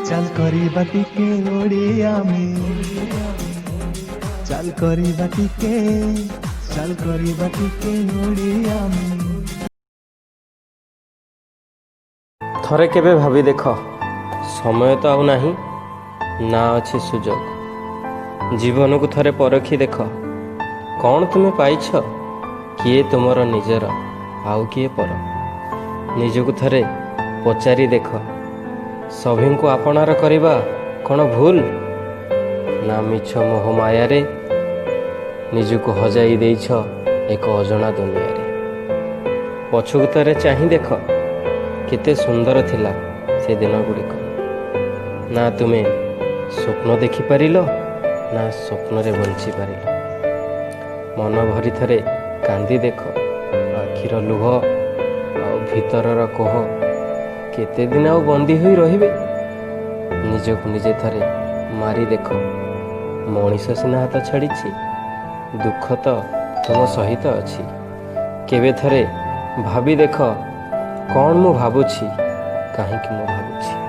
ଚାଲ କରିବା ଟିକେ ଓଡ଼ିଆ ଚାଲ କରିବା ଟିକେ ଚାଲ କରିବା ଟିକେ ଓଡ଼ିଆ ଥରେ କେବେ ଭାବି ଦେଖ, ସମୟ ତ ଆଉ ନାହିଁ, ନା ଅଛି ସୁଯୋଗ। ଜୀବନକୁ ଥରେ ପରଖି ଦେଖ, କ'ଣ ତୁମେ ପାଇଛ? କିଏ ତୁମର ନିଜର, ଆଉ କିଏ ପର? ନିଜକୁ ଥରେ ପଚାରି ଦେଖ, ସଭିଙ୍କୁ ଆପଣାର କରିବା କ'ଣ ଭୁଲ? ନା ମିଛ ମୋହ ମାୟାରେ ନିଜକୁ ହଜାଇ ଦେଇଛ ଏକ ଅଜଣା ଦୁନିଆରେ। ପଛକୁ ଥରେ ଚାହିଁ ଦେଖ, କେତେ ସୁନ୍ଦର ଥିଲା ସେ ଦିନଗୁଡ଼ିକ। ନା ତୁମେ ସ୍ୱପ୍ନ ଦେଖିପାରିଲ, ନା ସ୍ୱପ୍ନରେ ବଞ୍ଚିପାରିଲ। ମନ ଭରି ଥରେ କାନ୍ଦି ଦେଖ, ଆଖିର ଲୁହ ଆଉ ଭିତରର କୋହ କେତେ ଦିନ ଆଉ ବନ୍ଦୀ ହୋଇ ରହିବେ? ନିଜକୁ ନିଜେ ଥରେ ମାରି ଦେଖ, ମଣିଷ ସିନା ହାତ ଛାଡ଼ିଛି, ଦୁଃଖ ତ ତୁମ ସହିତ ଅଛି। କେବେ ଥରେ ଭାବି ଦେଖ, କ'ଣ ମୁଁ ଭାବୁଛି, କାହିଁକି ମୁଁ ଭାବୁଛି।